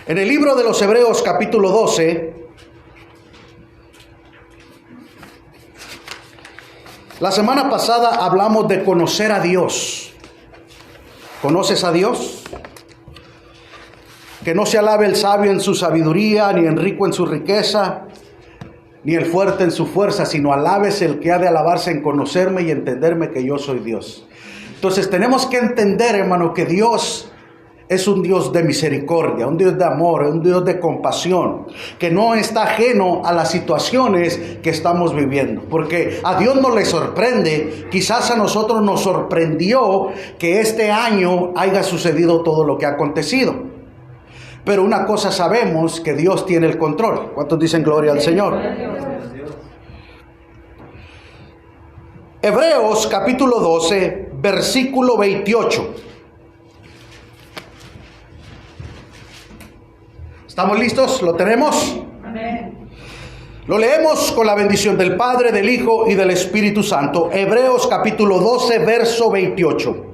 En el libro de los Hebreos capítulo 12, la semana pasada hablamos de conocer a Dios. ¿Conoces a Dios? Que no se alabe el sabio en su sabiduría, ni el rico en su riqueza, ni el fuerte en su fuerza, sino alabes el que ha de alabarse en conocerme y entenderme que yo soy Dios. Entonces tenemos que entender, hermano, que Dios es un Dios de misericordia, un Dios de amor, un Dios de compasión, que no está ajeno a las situaciones que estamos viviendo. Porque a Dios no le sorprende, quizás a nosotros nos sorprendió que este año haya sucedido todo lo que ha acontecido. Pero una cosa sabemos, que Dios tiene el control. ¿Cuántos dicen gloria al Señor? Hebreos capítulo 12, versículo 28. ¿Estamos listos? ¿Lo tenemos? Amén. Lo leemos con la bendición del Padre, del Hijo y del Espíritu Santo. Hebreos capítulo 12, verso 28.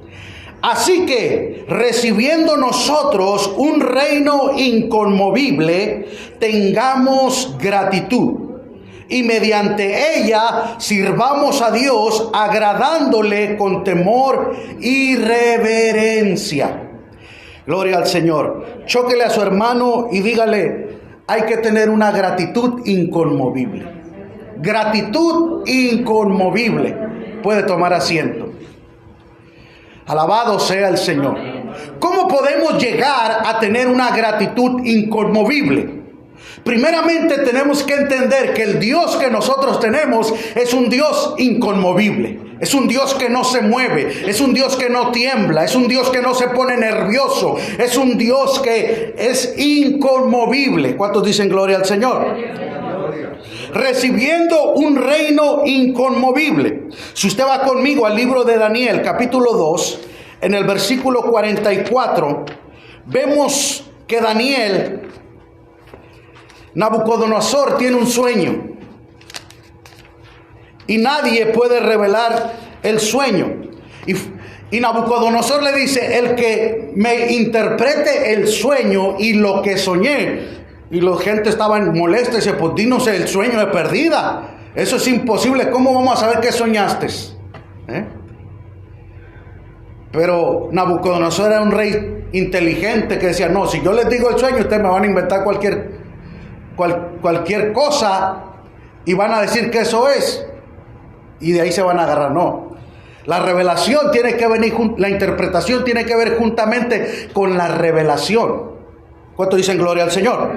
Así que, recibiendo nosotros un reino inconmovible, tengamos gratitud, y mediante ella sirvamos a Dios, agradándole con temor y reverencia. Gloria al Señor. Chóquele a su hermano y dígale, hay que tener una gratitud inconmovible. Gratitud inconmovible. Puede tomar asiento. Alabado sea el Señor. ¿Cómo podemos llegar a tener una gratitud inconmovible? Primeramente tenemos que entender que el Dios que nosotros tenemos es un Dios inconmovible. Es un Dios que no se mueve, es un Dios que no tiembla, es un Dios que no se pone nervioso, es un Dios que es inconmovible. ¿Cuántos dicen gloria al Señor? Recibiendo un reino inconmovible. Si usted va conmigo al libro de Daniel, capítulo 2, en el versículo 44, vemos que Nabucodonosor tiene un sueño. Y nadie puede revelar el sueño. Y Nabucodonosor le dice, el que me interprete el sueño y lo que soñé. Y la gente estaba molesta y dice, pues dinos el sueño de perdida. Eso es imposible. ¿Cómo vamos a saber qué soñaste? Pero Nabucodonosor era un rey inteligente que decía, no, si yo les digo el sueño, ustedes me van a inventar cualquier cosa y van a decir que eso es. Y de ahí se van a agarrar. No. La revelación tiene que venir, la interpretación tiene que ver juntamente con la revelación. ¿Cuánto dicen gloria al Señor?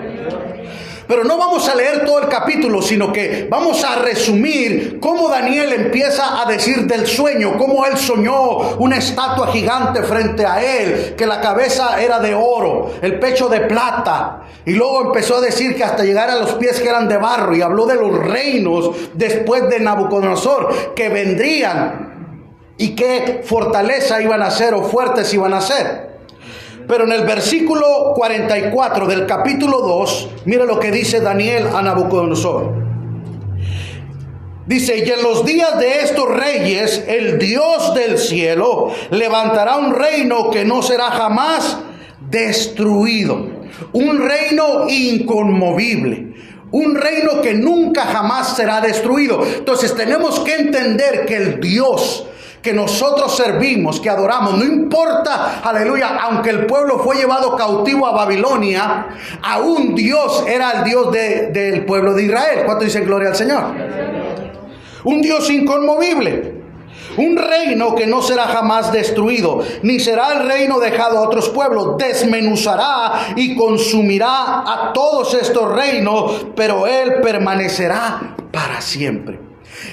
Pero no vamos a leer todo el capítulo, sino que vamos a resumir cómo Daniel empieza a decir del sueño, cómo él soñó una estatua gigante frente a él, que la cabeza era de oro, el pecho de plata, y luego empezó a decir que hasta llegar a los pies que eran de barro, y habló de los reinos después de Nabucodonosor que vendrían y qué fortaleza iban a ser o fuertes iban a ser. Pero en el versículo 44 del capítulo 2, mire lo que dice Daniel a Nabucodonosor. Dice, y en los días de estos reyes, el Dios del cielo levantará un reino que no será jamás destruido. Un reino inconmovible. Un reino que nunca jamás será destruido. Entonces tenemos que entender que el Dios que nosotros servimos, que adoramos, no importa, aleluya, aunque el pueblo fue llevado cautivo a Babilonia, aún Dios era el Dios del pueblo de Israel. ¿Cuánto dicen gloria al Señor? Un Dios inconmovible. Un reino que no será jamás destruido, ni será el reino dejado a otros pueblos. Desmenuzará y consumirá a todos estos reinos, pero él permanecerá para siempre.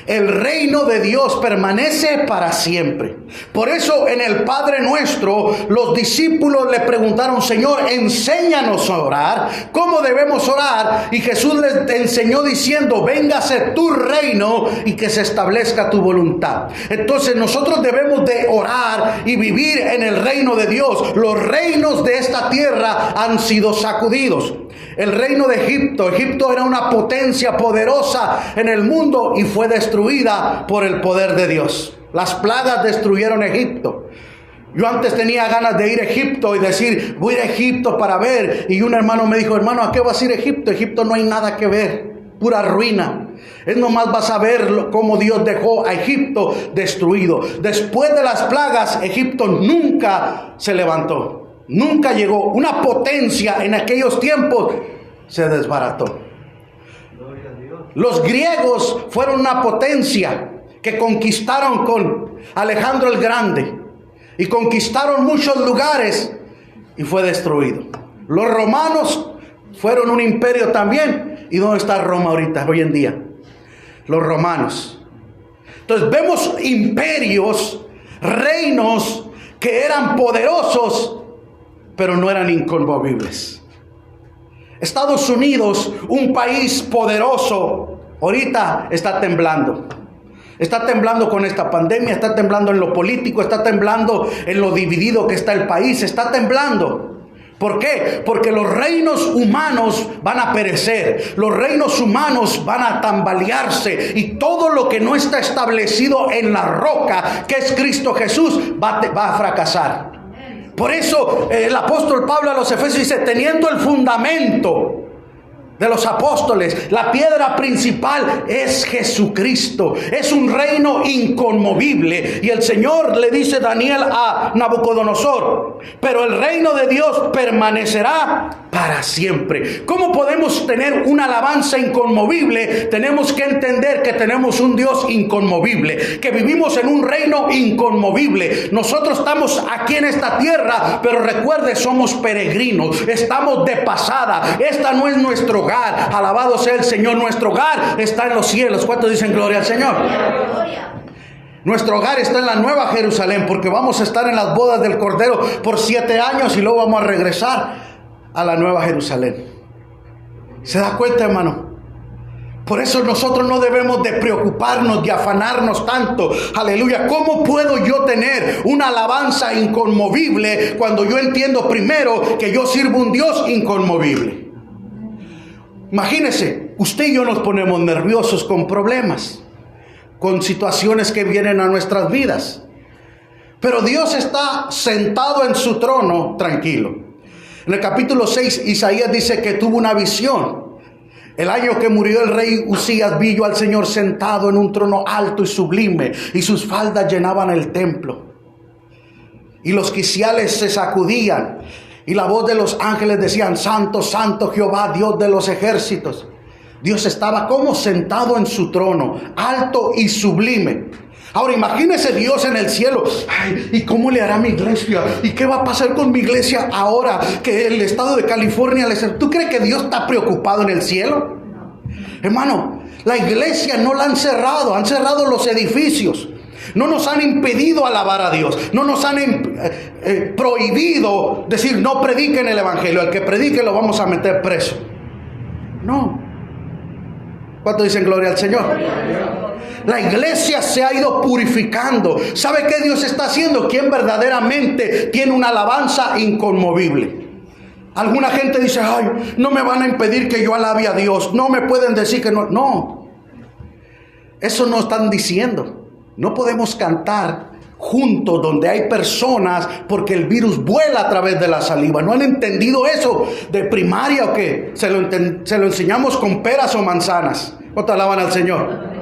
El reino de Dios permanece para siempre. Por eso en el Padre Nuestro los discípulos le preguntaron, Señor, enséñanos a orar. ¿Cómo debemos orar? Y Jesús les enseñó diciendo, véngase tu reino y que se establezca tu voluntad. Entonces nosotros debemos de orar y vivir en el reino de Dios. Los reinos de esta tierra han sido sacudidos. El reino de Egipto. Egipto era una potencia poderosa en el mundo y fue destruida por el poder de Dios. Las plagas destruyeron Egipto. Yo antes tenía ganas de ir a Egipto y decir, voy a ir a Egipto para ver. Y un hermano me dijo, hermano, ¿a qué vas a ir a Egipto? Egipto no hay nada que ver, pura ruina. Es nomás vas a ver cómo Dios dejó a Egipto destruido. Después de las plagas, Egipto nunca se levantó. Nunca llegó. Una potencia en aquellos tiempos se desbarató. Los griegos fueron una potencia que conquistaron con Alejandro el Grande. Y conquistaron muchos lugares y fue destruido. Los romanos fueron un imperio también. ¿Y dónde está Roma ahorita, hoy en día? Los romanos. Entonces vemos imperios, reinos que eran poderosos, pero no eran inconmovibles. Estados Unidos, un país poderoso, ahorita está temblando. Está temblando con esta pandemia, está temblando en lo político, está temblando en lo dividido que está el país, está temblando. ¿Por qué? Porque los reinos humanos van a perecer, los reinos humanos van a tambalearse y todo lo que no está establecido en la roca, que es Cristo Jesús, va a fracasar. Por eso el apóstol Pablo a los Efesios dice, teniendo el fundamento de los apóstoles, la piedra principal es Jesucristo. Es un reino inconmovible. Y el Señor le dice Daniel a Nabucodonosor, pero el reino de Dios permanecerá para siempre. ¿Cómo podemos tener una alabanza inconmovible? Tenemos que entender que tenemos un Dios inconmovible, que vivimos en un reino inconmovible. Nosotros estamos aquí en esta tierra, pero recuerde, somos peregrinos, estamos de pasada. Esta no es nuestro hogar. Alabado sea el Señor. Nuestro hogar está en los cielos. ¿Cuántos dicen gloria al Señor? Gloria. Nuestro hogar está en la Nueva Jerusalén, porque vamos a estar en las bodas del Cordero por 7 años y luego vamos a regresar a la Nueva Jerusalén. ¿Se da cuenta, hermano? Por eso nosotros no debemos de preocuparnos, de afanarnos tanto. Aleluya. ¿Cómo puedo yo tener una alabanza inconmovible cuando yo entiendo primero que yo sirvo un Dios inconmovible? Imagínese, usted y yo nos ponemos nerviosos con problemas, con situaciones que vienen a nuestras vidas. Pero Dios está sentado en su trono tranquilo. En el capítulo 6, Isaías dice que tuvo una visión. El año que murió el rey Usías, vi yo al Señor sentado en un trono alto y sublime, y sus faldas llenaban el templo. Y los quiciales se sacudían. Y la voz de los ángeles decían, Santo, Santo Jehová, Dios de los ejércitos. Dios estaba como sentado en su trono, alto y sublime. Ahora imagínese Dios en el cielo. Ay, ¿y cómo le hará mi iglesia? ¿Y qué va a pasar con mi iglesia ahora que el estado de California les... ¿Tú crees que Dios está preocupado en el cielo? Hermano, la iglesia no la han cerrado los edificios. No nos han impedido alabar a Dios. No nos han prohibido decir no prediquen el evangelio. Al que predique lo vamos a meter preso. No. ¿Cuántos dicen gloria al Señor? La iglesia se ha ido purificando. ¿Sabe qué Dios está haciendo? ¿Quién verdaderamente tiene una alabanza inconmovible? Alguna gente dice, ay, no me van a impedir que yo alabe a Dios. No me pueden decir que no. No. Eso no están diciendo. No podemos cantar juntos donde hay personas porque el virus vuela a través de la saliva. ¿No han entendido eso de primaria o qué? Se lo enseñamos con peras o manzanas. ¿Cuánto alaban al Señor?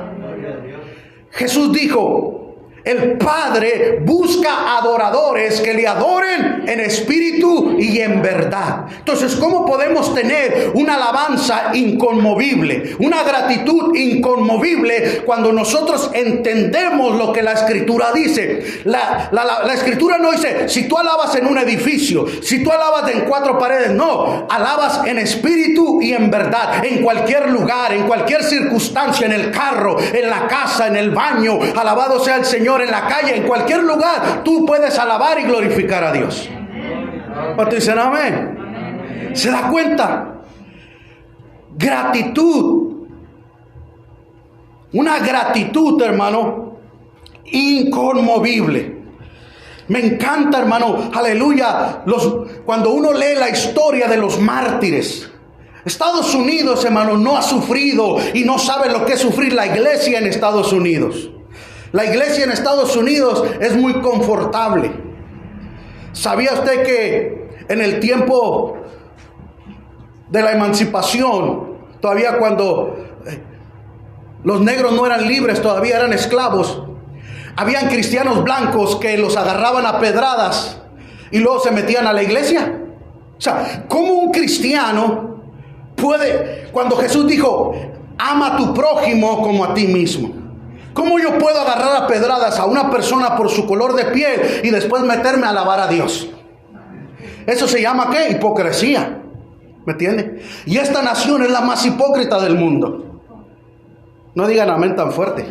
Jesús dijo, el Padre busca adoradores que le adoren en espíritu y en verdad. Entonces, ¿cómo podemos tener una alabanza inconmovible, una gratitud inconmovible cuando nosotros entendemos lo que la Escritura dice? La Escritura no dice, si tú alabas en un edificio, si tú alabas en 4 paredes, no, alabas en espíritu y en verdad, en cualquier lugar, en cualquier circunstancia, en el carro, en la casa, en el baño, alabado sea el Señor. En la calle, en cualquier lugar, tú puedes alabar y glorificar a Dios. ¿Cuántos dicen amén? ¿Se da cuenta? Gratitud. Una gratitud, hermano, inconmovible. Me encanta, hermano, aleluya, cuando uno lee la historia de los mártires. Estados Unidos, hermano, no ha sufrido y no sabe lo que es sufrir la iglesia en Estados Unidos. La iglesia en Estados Unidos es muy confortable. ¿Sabía usted que en el tiempo de la emancipación, todavía cuando los negros no eran libres, todavía eran esclavos, habían cristianos blancos que los agarraban a pedradas y luego se metían a la iglesia? O sea, ¿cómo un cristiano puede, cuando Jesús dijo, ama a tu prójimo como a ti mismo? ¿Cómo yo puedo agarrar a pedradas a una persona por su color de piel y después meterme a alabar a Dios? Eso se llama ¿qué? Hipocresía. ¿Me entiende? Y esta nación es la más hipócrita del mundo. No digan amén tan fuerte.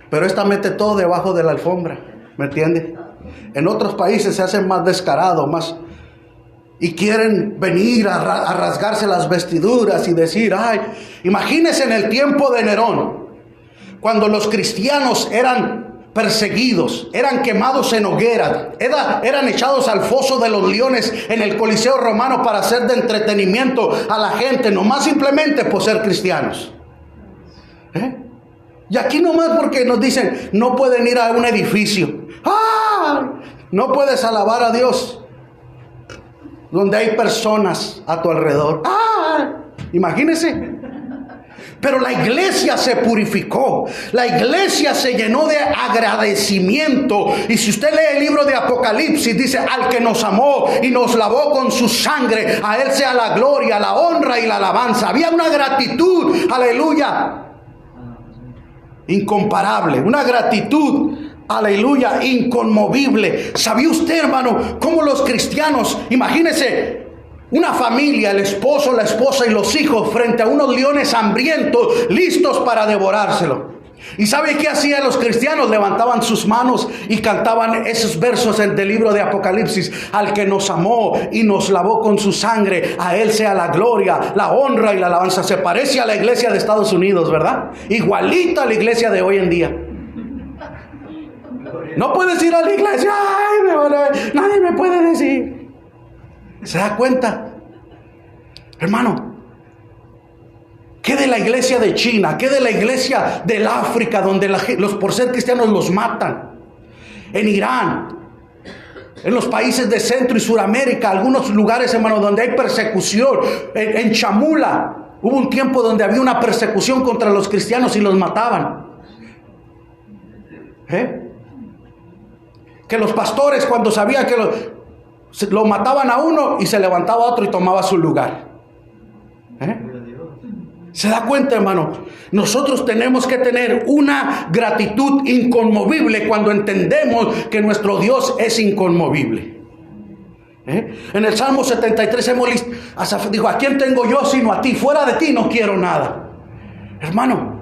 Pero esta mete todo debajo de la alfombra. ¿Me entiende? En otros países se hacen más descarados, más... Y quieren venir a rasgarse las vestiduras y decir, ay, imagínense en el tiempo de Nerón, cuando los cristianos eran perseguidos, eran quemados en hogueras, eran echados al foso de los leones en el Coliseo Romano para hacer de entretenimiento a la gente, nomás simplemente por ser cristianos. Y aquí nomás porque nos dicen, no pueden ir a un edificio. ¡Ah! No puedes alabar a Dios donde hay personas a tu alrededor. ¡Ah! Imagínense. Pero la iglesia se purificó. La iglesia se llenó de agradecimiento. Y si usted lee el libro de Apocalipsis, dice, al que nos amó y nos lavó con su sangre, a él sea la gloria, la honra y la alabanza. Había una gratitud, aleluya, incomparable. Una gratitud, aleluya, inconmovible. ¿Sabía usted, hermano, cómo los cristianos, imagínese, una familia, el esposo, la esposa y los hijos frente a unos leones hambrientos, listos para devorárselo? ¿Y sabe qué hacían los cristianos? Levantaban sus manos y cantaban esos versos del libro de Apocalipsis. Al que nos amó y nos lavó con su sangre, a él sea la gloria, la honra y la alabanza. Se parece a la iglesia de Estados Unidos, ¿verdad? Igualita a la iglesia de hoy en día. No puedes ir a la iglesia, ay, nadie me puede decir. ¿Se da cuenta? Hermano, ¿qué de la iglesia de China? ¿Qué de la iglesia del África, donde los por ser cristianos los matan? En Irán, en los países de Centro y Suramérica, algunos lugares, hermano, donde hay persecución. En Chamula hubo un tiempo donde había una persecución contra los cristianos y los mataban. Que los pastores, cuando sabían que lo mataban a uno y se levantaba otro y tomaba su lugar. ¿Se da cuenta, hermano? Nosotros tenemos que tener una gratitud inconmovible cuando entendemos que nuestro Dios es inconmovible. En el Salmo 73 Asaf dijo, ¿a quién tengo yo sino a ti? Fuera de ti no quiero nada. Hermano,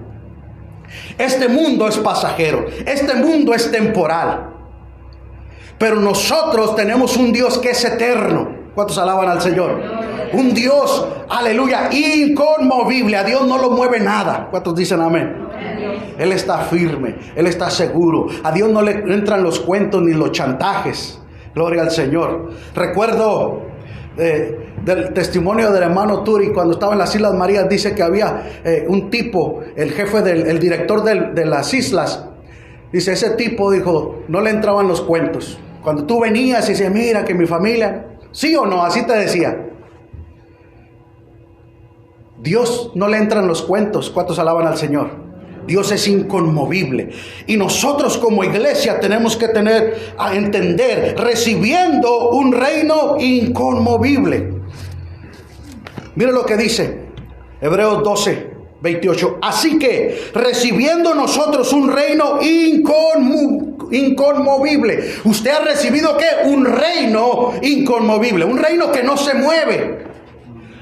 este mundo es pasajero, este mundo es temporal, pero nosotros tenemos un Dios que es eterno. ¿Cuántos alaban al Señor? Un Dios, aleluya, inconmovible. A Dios no lo mueve nada. ¿Cuántos dicen amén? Él está firme, Él está seguro. A Dios no le entran los cuentos ni los chantajes. Gloria al Señor. Recuerdo del testimonio del hermano Turi cuando estaba en las Islas Marías. Dice que había un tipo, el jefe el director de las islas. Dice, ese tipo dijo, no le entraban los cuentos. Cuando tú venías y decías, mira que mi familia, ¿sí o no? Así te decía. Dios no le entran los cuentos. ¿Cuántos alaban al Señor? Dios es inconmovible. Y nosotros como iglesia tenemos que entender, recibiendo un reino inconmovible. Mire lo que dice Hebreos 12:28. Así que recibiendo nosotros un reino inconmovible. Usted ha recibido ¿qué? Un reino inconmovible. Un reino que no se mueve.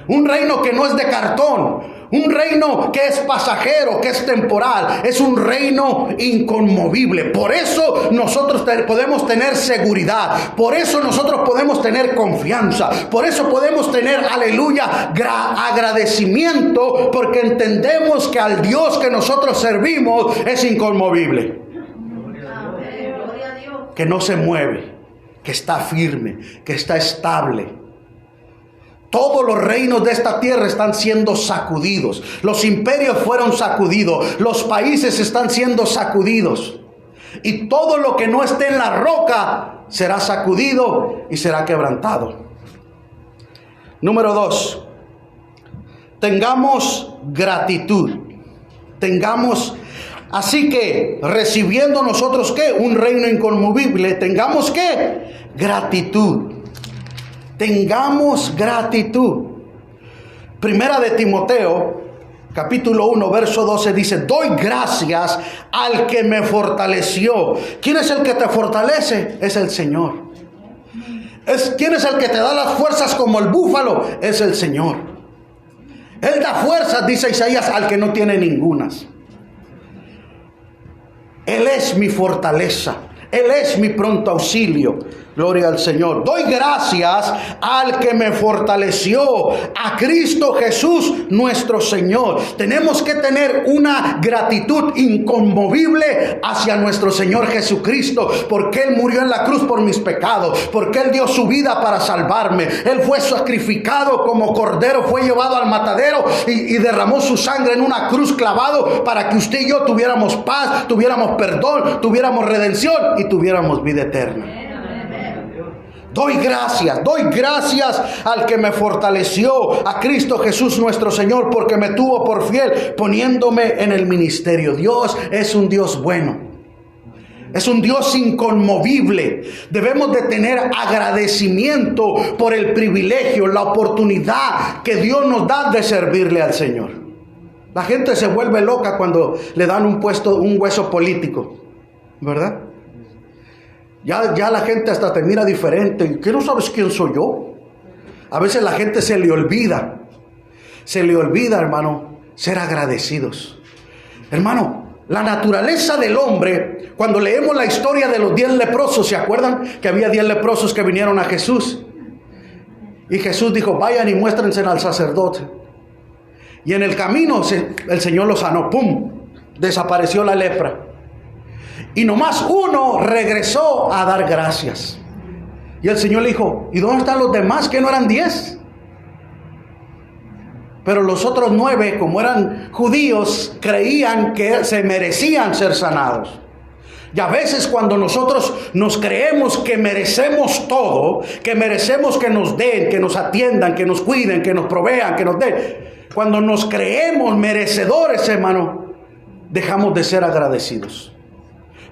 Un reino que no es de cartón. Un reino que es pasajero, que es temporal. Es un reino inconmovible. Por eso nosotros podemos tener seguridad. Por eso nosotros podemos tener confianza. Por eso podemos tener, aleluya, agradecimiento. Porque entendemos que al Dios que nosotros servimos es inconmovible. Que no se mueve. Que está firme. Que está estable. Todos los reinos de esta tierra están siendo sacudidos. Los imperios fueron sacudidos. Los países están siendo sacudidos. y todo lo que no esté en la roca será sacudido y será quebrantado. Número 2, tengamos gratitud. Así que, recibiendo nosotros, ¿qué? Un reino inconmovible. Tengamos, ¿qué? Gratitud. Tengamos gratitud. Primera de Timoteo, capítulo 1, verso 12 dice: doy gracias al que me fortaleció. ¿Quién es el que te fortalece? Es el Señor. ¿Quién es el que te da las fuerzas como el búfalo? Es el Señor. Él da fuerzas, dice Isaías, al que no tiene ningunas. Él es mi fortaleza. Él es mi pronto auxilio. Gloria al Señor. Doy gracias al que me fortaleció, a Cristo Jesús nuestro Señor. Tenemos que tener una gratitud inconmovible hacia nuestro Señor Jesucristo, porque Él murió en la cruz por mis pecados, porque Él dio su vida para salvarme. Él fue sacrificado como cordero, fue llevado al matadero y derramó su sangre en una cruz clavado para que usted y yo tuviéramos paz, tuviéramos perdón, tuviéramos redención y tuviéramos vida eterna. Doy gracias al que me fortaleció, a Cristo Jesús nuestro Señor, porque me tuvo por fiel, poniéndome en el ministerio. Dios es un Dios bueno. Es un Dios inconmovible. Debemos de tener agradecimiento por el privilegio, la oportunidad que Dios nos da de servirle al Señor. La gente se vuelve loca cuando le dan un hueso político, ¿verdad? Ya la gente hasta te mira diferente. ¿Qué no sabes quién soy yo? A veces la gente se le olvida, hermano, ser agradecidos. Hermano, la naturaleza del hombre, cuando leemos la historia de los 10 leprosos, ¿se acuerdan que había 10 leprosos que vinieron a Jesús? Y Jesús dijo: vayan y muéstrense al sacerdote. Y en el camino el Señor los sanó. ¡Pum! Desapareció la lepra. Y nomás uno regresó a dar gracias. Y el Señor le dijo: ¿y dónde están los demás, que no eran 10? Pero los otros 9, como eran judíos, creían que se merecían ser sanados. Y a veces cuando nosotros nos creemos que merecemos todo, que merecemos que nos den, que nos atiendan, que nos cuiden, que nos provean, que nos den, cuando nos creemos merecedores, hermano, dejamos de ser agradecidos.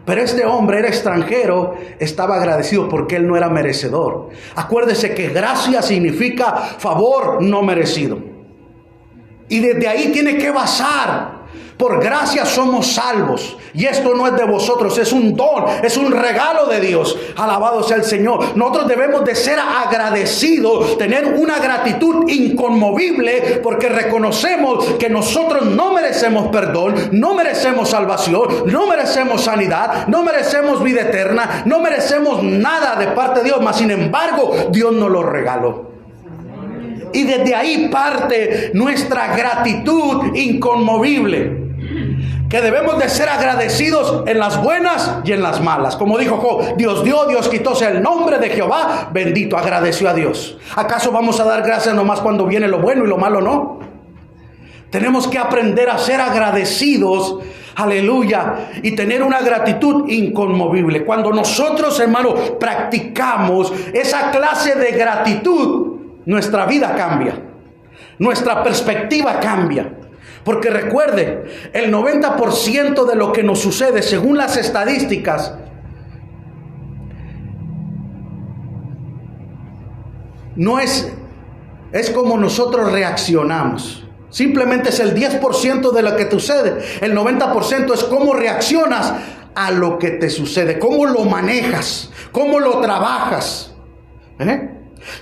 Pero este hombre era extranjero, estaba agradecido porque él no era merecedor. Acuérdese que gracia significa favor no merecido. Y desde ahí tiene que basar. Por gracia somos salvos. Y esto no es de vosotros, es un don, es un regalo de Dios. Alabado sea el Señor. Nosotros debemos de ser agradecidos, tener una gratitud inconmovible, porque reconocemos que nosotros no merecemos perdón, no merecemos salvación, no merecemos sanidad, no merecemos vida eterna, no merecemos nada de parte de Dios, mas sin embargo Dios nos lo regaló. Y desde ahí parte nuestra gratitud inconmovible, que debemos de ser agradecidos en las buenas y en las malas. Como dijo Job: Dios dio, Dios quitó, sea el nombre de Jehová bendito. Agradeció a Dios. ¿Acaso vamos a dar gracias nomás cuando viene lo bueno y lo malo no? Tenemos que aprender a ser agradecidos, aleluya, y tener una gratitud inconmovible. Cuando nosotros, hermano, practicamos esa clase de gratitud, nuestra vida cambia, nuestra perspectiva cambia. Porque recuerde, el 90% de lo que nos sucede, según las estadísticas, no es como nosotros reaccionamos. Simplemente es el 10% de lo que te sucede. El 90% es cómo reaccionas a lo que te sucede, cómo lo manejas, cómo lo trabajas.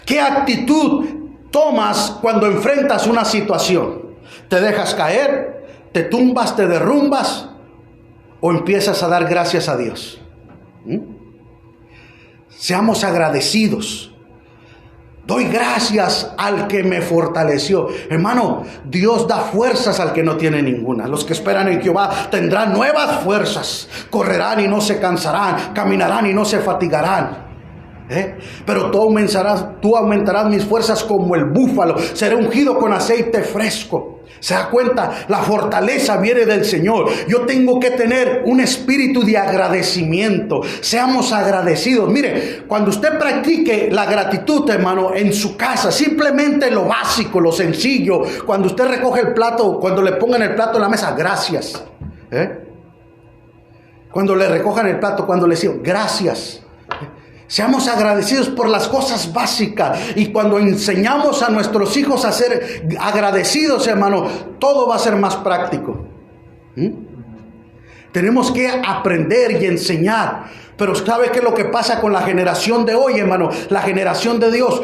¿Qué actitud tomas cuando enfrentas una situación? ¿Te dejas caer? ¿Te tumbas, te derrumbas? ¿O empiezas a dar gracias a Dios? Seamos agradecidos. Doy gracias al que me fortaleció. Hermano, Dios da fuerzas al que no tiene ninguna. Los que esperan en Jehová tendrán nuevas fuerzas. Correrán y no se cansarán. Caminarán y no se fatigarán. Pero tú aumentarás mis fuerzas como el búfalo. Seré ungido con aceite fresco. ¿Se da cuenta? La fortaleza viene del Señor. Yo tengo que tener un espíritu de agradecimiento. Seamos agradecidos. Mire, cuando usted practique la gratitud, hermano, en su casa, simplemente lo básico, lo sencillo. Cuando usted recoge el plato, cuando le pongan el plato en la mesa, gracias. Cuando le recojan el plato, cuando le digan gracias. Seamos agradecidos por las cosas básicas. Y cuando enseñamos a nuestros hijos a ser agradecidos, hermano, todo va a ser más práctico. Tenemos que aprender y enseñar. Pero ¿sabe qué es lo que pasa con la generación de hoy, hermano? La generación de Dios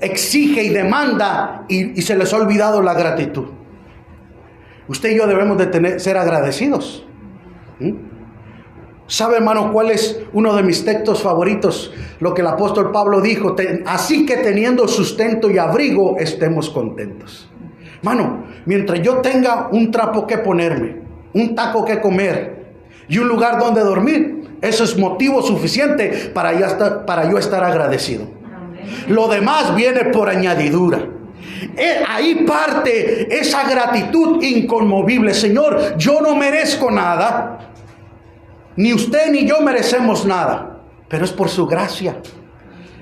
exige y demanda y se les ha olvidado la gratitud. Usted y yo debemos de ser agradecidos. ¿Sabe, hermano, cuál es uno de mis textos favoritos? Lo que el apóstol Pablo dijo: así que teniendo sustento y abrigo, estemos contentos. Hermano, mientras yo tenga un trapo que ponerme, un taco que comer y un lugar donde dormir, eso es motivo suficiente para yo estar agradecido. Lo demás viene por añadidura. Ahí parte esa gratitud inconmovible. Señor, yo no merezco nada. Ni usted ni yo merecemos nada, pero es por su gracia,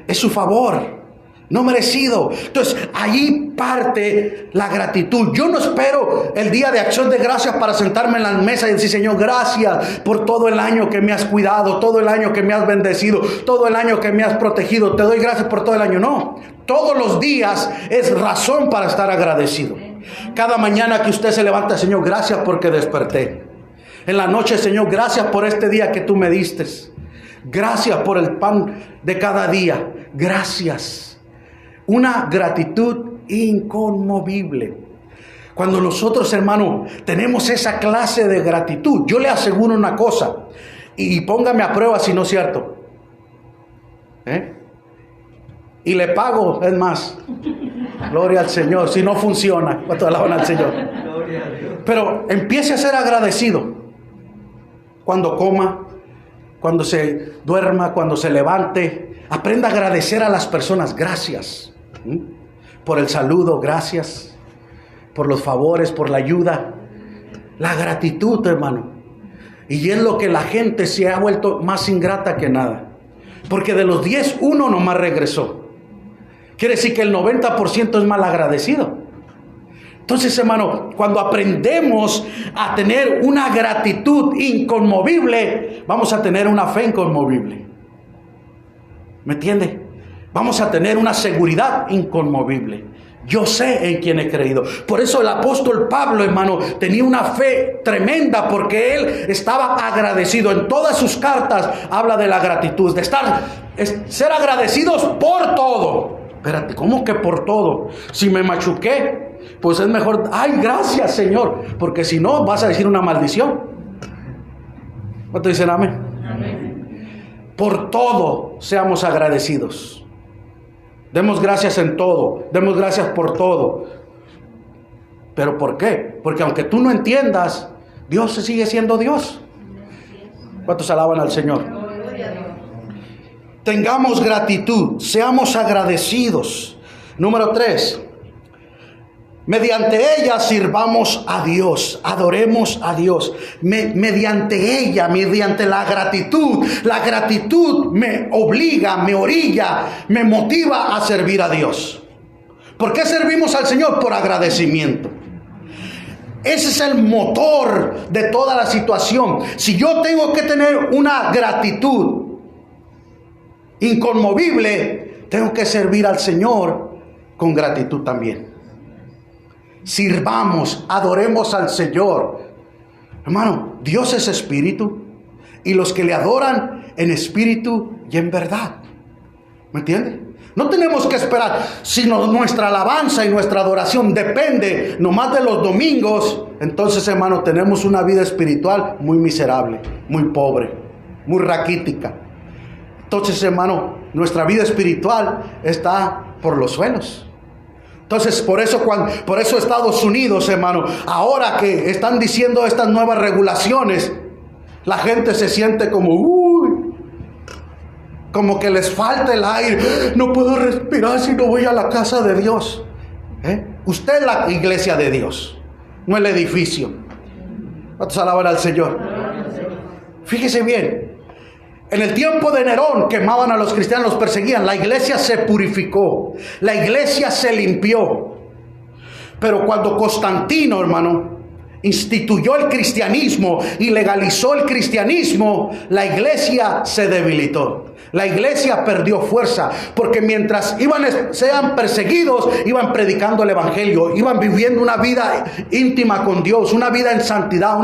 es su favor, no merecido. Entonces, ahí parte la gratitud. Yo no espero el día de acción de gracias para sentarme en la mesa y decir: Señor, gracias por todo el año que me has cuidado, todo el año que me has bendecido, todo el año que me has protegido. Te doy gracias por todo el año. No, todos los días es razón para estar agradecido. Cada mañana que usted se levanta: Señor, gracias porque desperté. En la noche: Señor, gracias por este día que tú me diste. Gracias por el pan de cada día. Gracias. Una gratitud inconmovible. Cuando nosotros, hermano, tenemos esa clase de gratitud, yo le aseguro una cosa, y póngame a prueba si no es cierto. Y le pago, es más. Gloria al Señor. Si no funciona, ¿cuánto alaban al Señor? Pero empiece a ser agradecido. Cuando coma, cuando se duerma, cuando se levante, aprenda a agradecer a las personas. Gracias por el saludo, gracias por los favores, por la ayuda. La gratitud, hermano. Y es lo que la gente se ha vuelto más ingrata que nada. Porque de los 10, uno nomás regresó. Quiere decir que el 90% es mal agradecido. Entonces, hermano, cuando aprendemos a tener una gratitud inconmovible, vamos a tener una fe inconmovible. ¿Me entiende? Vamos a tener una seguridad inconmovible. Yo sé en quién he creído. Por eso el apóstol Pablo, hermano, tenía una fe tremenda, porque él estaba agradecido. En todas sus cartas habla de la gratitud, de ser agradecidos por todo. Espérate, ¿cómo que por todo? Si me machuqué, pues es mejor, ay, gracias, Señor, porque si no vas a decir una maldición. ¿Cuántos dicen amén? Amén. Por todo seamos agradecidos. Demos gracias en todo, demos gracias por todo. ¿Pero por qué? Porque aunque tú no entiendas, Dios sigue siendo Dios. ¿Cuántos alaban al Señor? Tengamos gratitud, seamos agradecidos. Número 3. Mediante ella sirvamos a Dios, adoremos a Dios. Mediante ella, mediante la gratitud me obliga, me orilla, me motiva a servir a Dios. ¿Por qué servimos al Señor? Por agradecimiento. Ese es el motor de toda la situación. Si yo tengo que tener una gratitud inconmovible, tengo que servir al Señor con gratitud también. Sirvamos, adoremos al Señor. Hermano, Dios es espíritu, y los que le adoran en espíritu y en verdad. ¿Me entiende? No tenemos que esperar, sino nuestra alabanza y nuestra adoración depende nomás de los domingos. Entonces, hermano, tenemos una vida espiritual muy miserable, muy pobre, muy raquítica. Entonces, hermano, nuestra vida espiritual está por los suelos. Entonces, por eso Estados Unidos, hermano, ahora que están diciendo estas nuevas regulaciones, la gente se siente como como que les falta el aire. No puedo respirar si no voy a la casa de Dios. Usted es la iglesia de Dios, no el edificio. ¿Cuántos alaban al Señor? Fíjese bien, en el tiempo de Nerón quemaban a los cristianos, los perseguían. La iglesia se purificó, la iglesia se limpió. Pero cuando Constantino, hermano, instituyó el cristianismo y legalizó el cristianismo, la iglesia se debilitó. La iglesia perdió fuerza, porque mientras sean perseguidos, iban predicando el evangelio, iban viviendo una vida íntima con Dios, una vida en santidad,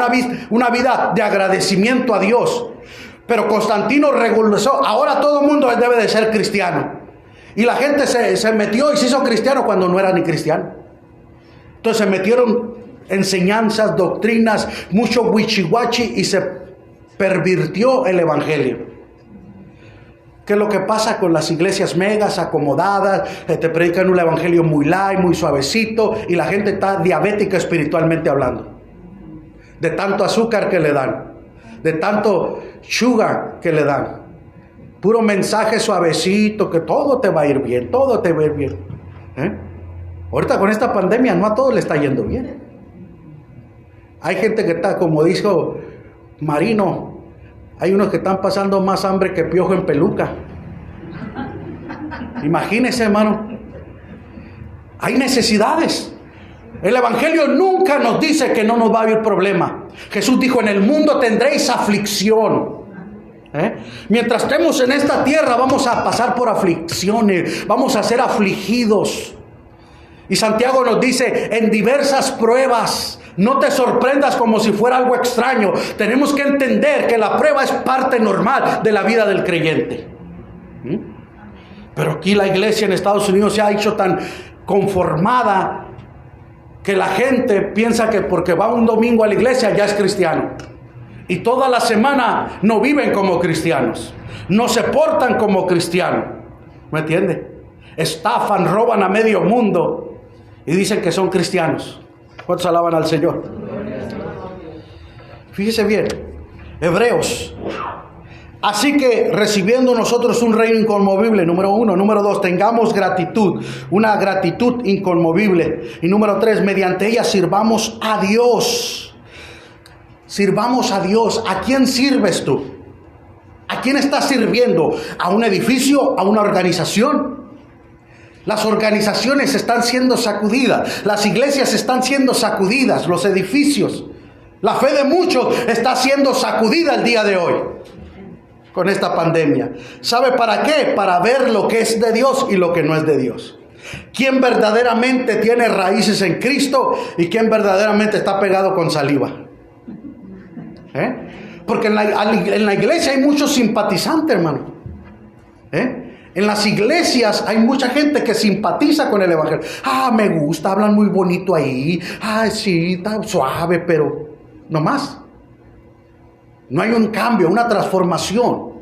una vida de agradecimiento a Dios. Pero Constantino regularizó, ahora todo el mundo debe de ser cristiano. Y la gente se metió y se hizo cristiano cuando no era ni cristiano. Entonces se metieron enseñanzas, doctrinas, mucho wichiwachi, y se pervirtió el evangelio. ¿Qué es lo que pasa con las iglesias megas acomodadas? Te predican un evangelio muy light, muy suavecito, y la gente está diabética espiritualmente hablando. De tanto azúcar que le dan, de tanto sugar que le dan. Puro mensaje suavecito, que todo te va a ir bien, todo te va a ir bien. Ahorita con esta pandemia no a todos le está yendo bien. Hay gente que está, como dijo Marino, hay unos que están pasando más hambre que piojo en peluca. Imagínese, hermano. Hay necesidades. El evangelio nunca nos dice que no nos va a haber problema. Jesús dijo, en el mundo tendréis aflicción. Mientras estemos en esta tierra vamos a pasar por aflicciones, vamos a ser afligidos. Y Santiago nos dice, en diversas pruebas. No te sorprendas como si fuera algo extraño. Tenemos que entender que la prueba es parte normal de la vida del creyente. Pero aquí la iglesia en Estados Unidos se ha hecho tan conformada que la gente piensa que porque va un domingo a la iglesia ya es cristiano. Y toda la semana no viven como cristianos, no se portan como cristianos. ¿Me entiende? Estafan, roban a medio mundo y dicen que son cristianos. ¿Cuántos alaban al Señor? Fíjese bien, Hebreos. Así que recibiendo nosotros un reino inconmovible, número 1. Número 2, tengamos gratitud, una gratitud inconmovible. Y número 3, mediante ella sirvamos a Dios. Sirvamos a Dios. ¿A quién sirves tú? ¿A quién estás sirviendo? ¿A un edificio? ¿A una organización? Las organizaciones están siendo sacudidas, las iglesias están siendo sacudidas, los edificios. La fe de muchos está siendo sacudida el día de hoy con esta pandemia. ¿Sabe para qué? Para ver lo que es de Dios y lo que no es de Dios. ¿Quién verdaderamente tiene raíces en Cristo y quién verdaderamente está pegado con saliva? Porque en la iglesia hay muchos simpatizantes, hermano. En las iglesias hay mucha gente que simpatiza con el evangelio. Me gusta, hablan muy bonito ahí. Sí, está suave, pero no más. No hay un cambio, una transformación.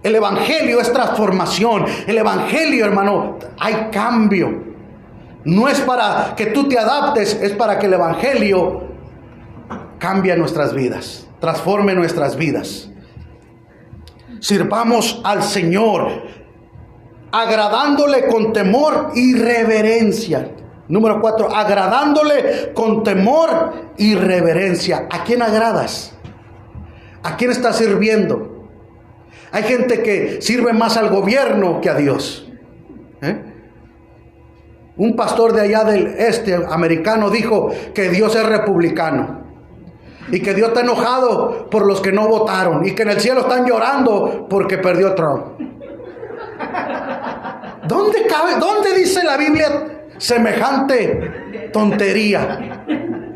El evangelio es transformación. El evangelio, hermano, hay cambio. No es para que tú te adaptes, es para que el evangelio cambie nuestras vidas, transforme nuestras vidas. Sirvamos al Señor, agradándole con temor y reverencia. Número 4, agradándole con temor y reverencia. ¿A quién agradas? ¿A quién estás sirviendo? Hay gente que sirve más al gobierno que a Dios. Un pastor de allá del este americano dijo que Dios es republicano y que Dios está enojado por los que no votaron y que en el cielo están llorando porque perdió Trump. ¿Dónde dice la Biblia semejante tontería?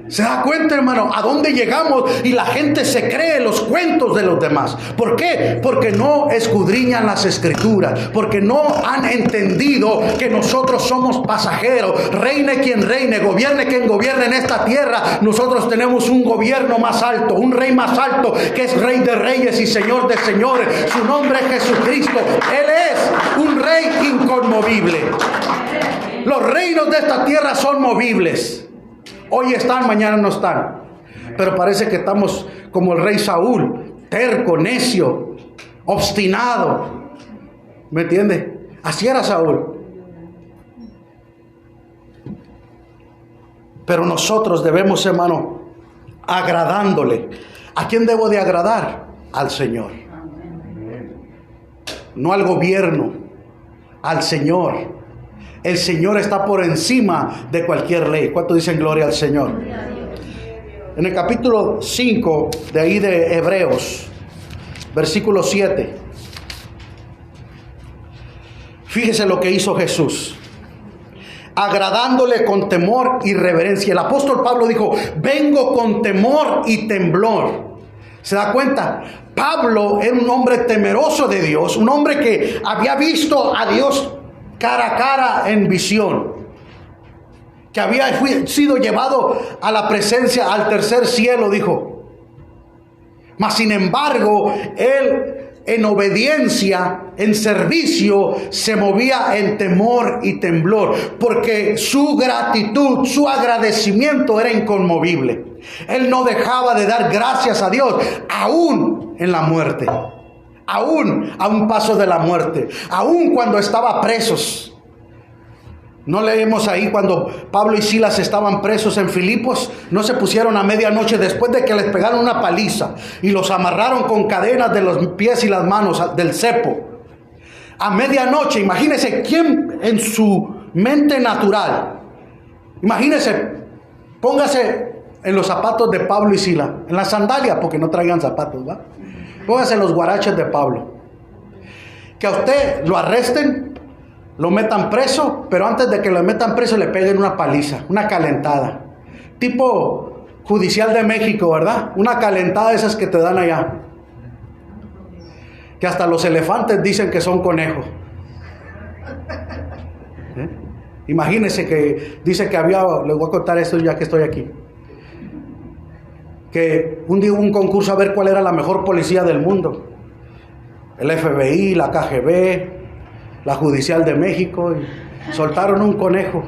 ¿Se da cuenta, hermano? ¿A dónde llegamos? Y la gente se cree los cuentos de los demás. ¿Por qué? Porque no escudriñan las escrituras. Porque no han entendido que nosotros somos pasajeros. Reine quien reine, gobierne quien gobierne en esta tierra. Nosotros tenemos un gobierno más alto, un rey más alto, que es Rey de reyes y Señor de señores. Su nombre es Jesucristo. Él es un rey inconmovible. Los reinos de esta tierra son movibles. Hoy están, mañana no están. Pero parece que estamos como el rey Saúl, terco, necio, obstinado. ¿Me entiende? Así era Saúl. Pero nosotros debemos, hermano, agradándole. ¿A quién debo de agradar? Al Señor. No al gobierno, al Señor. El Señor está por encima de cualquier ley. ¿Cuánto dicen gloria al Señor? En el capítulo 5 de ahí de Hebreos, versículo 7. Fíjese lo que hizo Jesús. Agradándole con temor y reverencia. El apóstol Pablo dijo, vengo con temor y temblor. ¿Se da cuenta? Pablo era un hombre temeroso de Dios, un hombre que había visto a Dios cara a cara en visión, que había sido llevado a la presencia, al tercer cielo, dijo. Mas sin embargo, él en obediencia, en servicio, se movía en temor y temblor, porque su gratitud, su agradecimiento era inconmovible. Él no dejaba de dar gracias a Dios, aún en la muerte, aún a un paso de la muerte, aún cuando estaba presos. ¿No leemos ahí cuando Pablo y Silas estaban presos en Filipos? No se pusieron a medianoche después de que les pegaron una paliza y los amarraron con cadenas de los pies y las manos del cepo. A medianoche, imagínese quién en su mente natural, imagínese, póngase en los zapatos de Pablo y Silas, en las sandalias, porque no traían zapatos, ¿va? Póngase en los guaraches de Pablo. Que a usted lo arresten, lo metan preso, pero antes de que lo metan preso le peguen una paliza, una calentada. Tipo judicial de México, ¿verdad? Una calentada de esas que te dan allá. Que hasta los elefantes dicen que son conejos. Imagínense que dice que había, les voy a contar esto ya que estoy aquí. Que un día hubo un concurso a ver cuál era la mejor policía del mundo. El FBI, la KGB, la Judicial de México, y soltaron un conejo.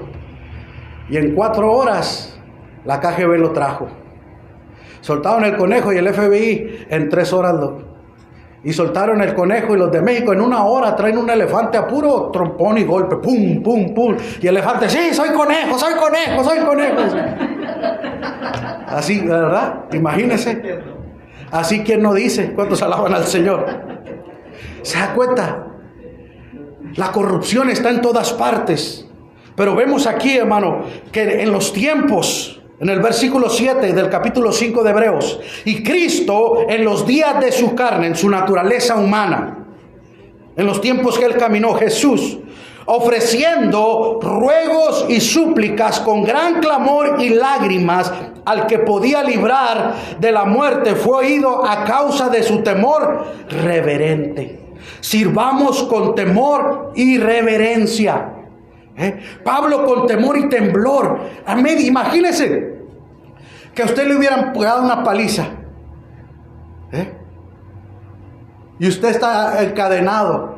Y en 4 horas la KGB lo trajo. Soltaron el conejo y el FBI en 3 horas y soltaron el conejo, y los de México en 1 hora traen un elefante a puro trompón y golpe, pum, pum, pum. Y el elefante, sí, soy conejo, soy conejo, soy conejo. Así, ¿verdad? Imagínense. Así, ¿quién no dice? ¿Cuántos alaban al Señor? ¿Se da cuenta? La corrupción está en todas partes. Pero vemos aquí, hermano, que en los tiempos, en el versículo 7 del capítulo 5 de Hebreos, y Cristo en los días de su carne, en su naturaleza humana, en los tiempos que Él caminó, Jesús, ofreciendo ruegos y súplicas con gran clamor y lágrimas al que podía librar de la muerte, fue oído a causa de su temor reverente. Sirvamos con temor y reverencia. Pablo con temor y temblor. Amén. Imagínese que a usted le hubieran pegado una paliza, y usted está encadenado,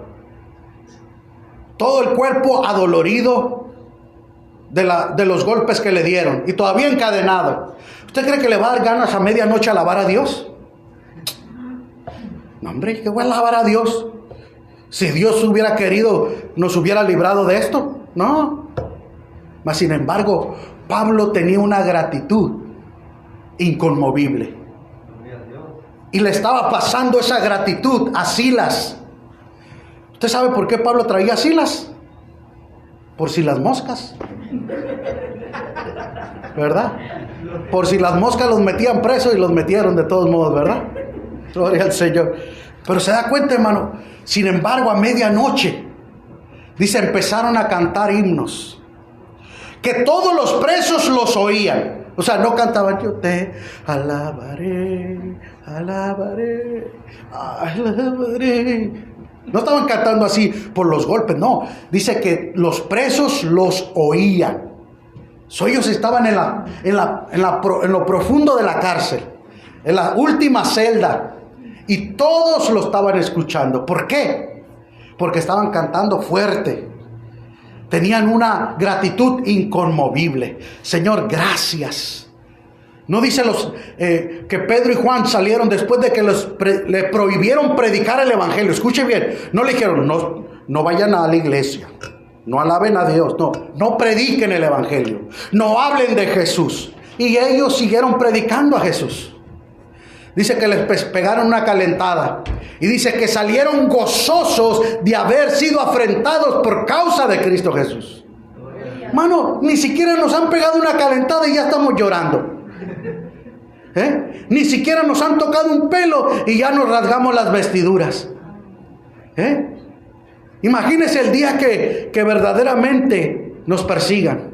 todo el cuerpo adolorido de los golpes que le dieron, y todavía encadenado. ¿Usted cree que le va a dar ganas a medianoche a alabar a Dios? No, hombre, ¿qué voy a alabar a Dios? Si Dios hubiera querido, nos hubiera librado de esto. No. Mas sin embargo, Pablo tenía una gratitud inconmovible. Y le estaba pasando esa gratitud a Silas. ¿Usted sabe por qué Pablo traía a Silas? Por si las moscas. ¿Verdad? Por si las moscas los metían presos, y los metieron de todos modos, ¿verdad? Gloria al Señor. Pero se da cuenta, hermano, sin embargo, a medianoche, dice, empezaron a cantar himnos, que todos los presos los oían. O sea, no cantaban, yo te alabaré, alabaré, alabaré. No estaban cantando así por los golpes, no. Dice que los presos los oían. Ellos estaban en lo profundo de la cárcel, en la última celda, y todos lo estaban escuchando. ¿Por qué? Porque estaban cantando fuerte. Tenían una gratitud inconmovible. Señor, gracias. No dice que Pedro y Juan salieron después de que le prohibieron predicar el evangelio. Escuche bien, no le dijeron, no vayan a la iglesia, no alaben a Dios, no prediquen el evangelio, no hablen de Jesús. Y ellos siguieron predicando a Jesús. Dice que les pegaron una calentada. Y dice que salieron gozosos de haber sido afrentados por causa de Cristo Jesús. Mano, ni siquiera nos han pegado una calentada y ya estamos llorando. Ni siquiera nos han tocado un pelo y ya nos rasgamos las vestiduras. Imagínense el día que verdaderamente nos persigan.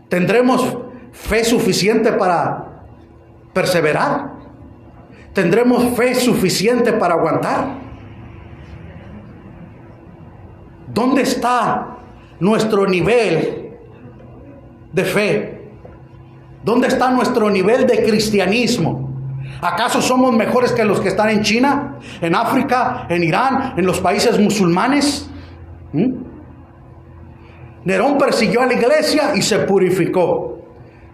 ¿Tendremos fe suficiente para perseverar? ¿Tendremos fe suficiente para aguantar? ¿Dónde está nuestro nivel de fe? ¿Dónde está nuestro nivel de cristianismo? ¿Acaso somos mejores que los que están en China, en África, en Irán, en los países musulmanes? Nerón persiguió a la iglesia y se purificó.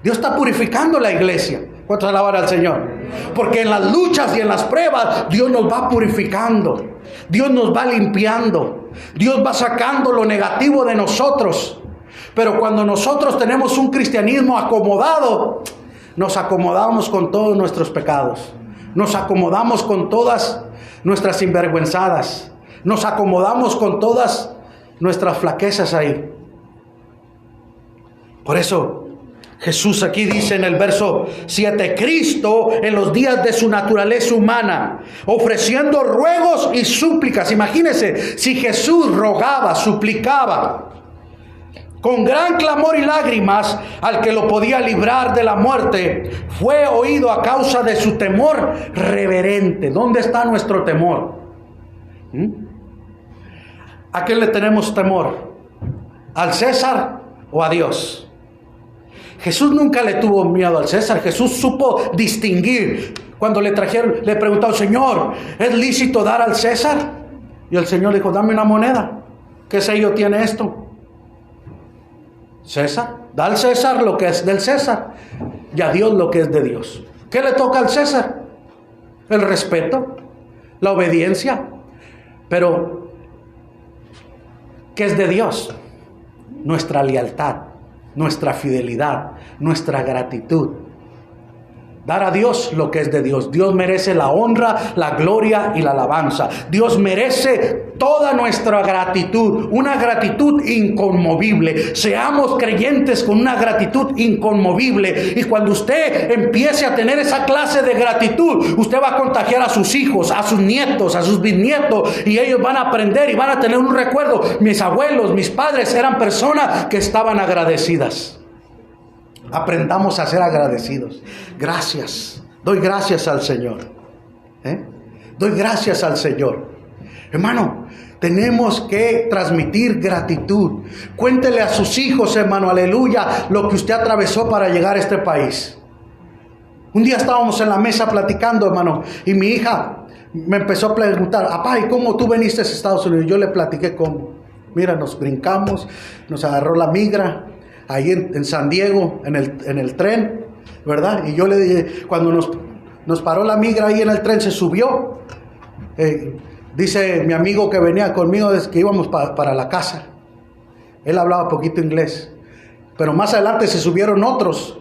Dios está purificando la iglesia. ¿Cuántos alaban al Señor? Porque en las luchas y en las pruebas Dios nos va purificando. Dios nos va limpiando. Dios va sacando lo negativo de nosotros. Pero cuando nosotros tenemos un cristianismo acomodado, nos acomodamos con todos nuestros pecados. Nos acomodamos con todas nuestras sinvergüenzadas. Nos acomodamos con todas nuestras flaquezas ahí. Por eso Jesús aquí dice en el verso 7, Cristo en los días de su naturaleza humana, ofreciendo ruegos y súplicas. Imagínense, si Jesús rogaba, suplicaba, con gran clamor y lágrimas al que lo podía librar de la muerte, fue oído a causa de su temor reverente. ¿Dónde está nuestro temor? ¿A quién le tenemos temor? ¿Al César o a Dios? Jesús nunca le tuvo miedo al César. Jesús supo distinguir. Cuando le preguntaron, Señor, ¿es lícito dar al César? Y el Señor le dijo, dame una moneda. ¿Qué sello tiene esto? César. Da al César lo que es del César y a Dios lo que es de Dios. ¿Qué le toca al César? El respeto, la obediencia. Pero, ¿qué es de Dios? Nuestra lealtad, nuestra fidelidad, nuestra gratitud. Dar a Dios lo que es de Dios. Dios merece la honra, la gloria y la alabanza. Dios merece toda nuestra gratitud, una gratitud inconmovible. Seamos creyentes con una gratitud inconmovible. Y cuando usted empiece a tener esa clase de gratitud, usted va a contagiar a sus hijos, a sus nietos, a sus bisnietos, y ellos van a aprender y van a tener un recuerdo. Mis abuelos, mis padres eran personas que estaban agradecidas. Aprendamos a ser agradecidos. Gracias. Doy gracias al Señor. Doy gracias al Señor. Hermano, tenemos que transmitir gratitud. Cuéntele a sus hijos, hermano, aleluya, lo que usted atravesó para llegar a este país. Un día estábamos en la mesa platicando, hermano, y mi hija me empezó a preguntar, papá, ¿y cómo tú viniste a Estados Unidos? Yo le platiqué cómo. Mira, nos brincamos, nos agarró la migra. Ahí en San Diego, en el tren, ¿verdad? Y yo le dije, cuando nos paró la migra ahí en el tren, se subió. Dice mi amigo que venía conmigo desde que íbamos para la casa. Él hablaba poquito inglés. Pero más adelante se subieron otros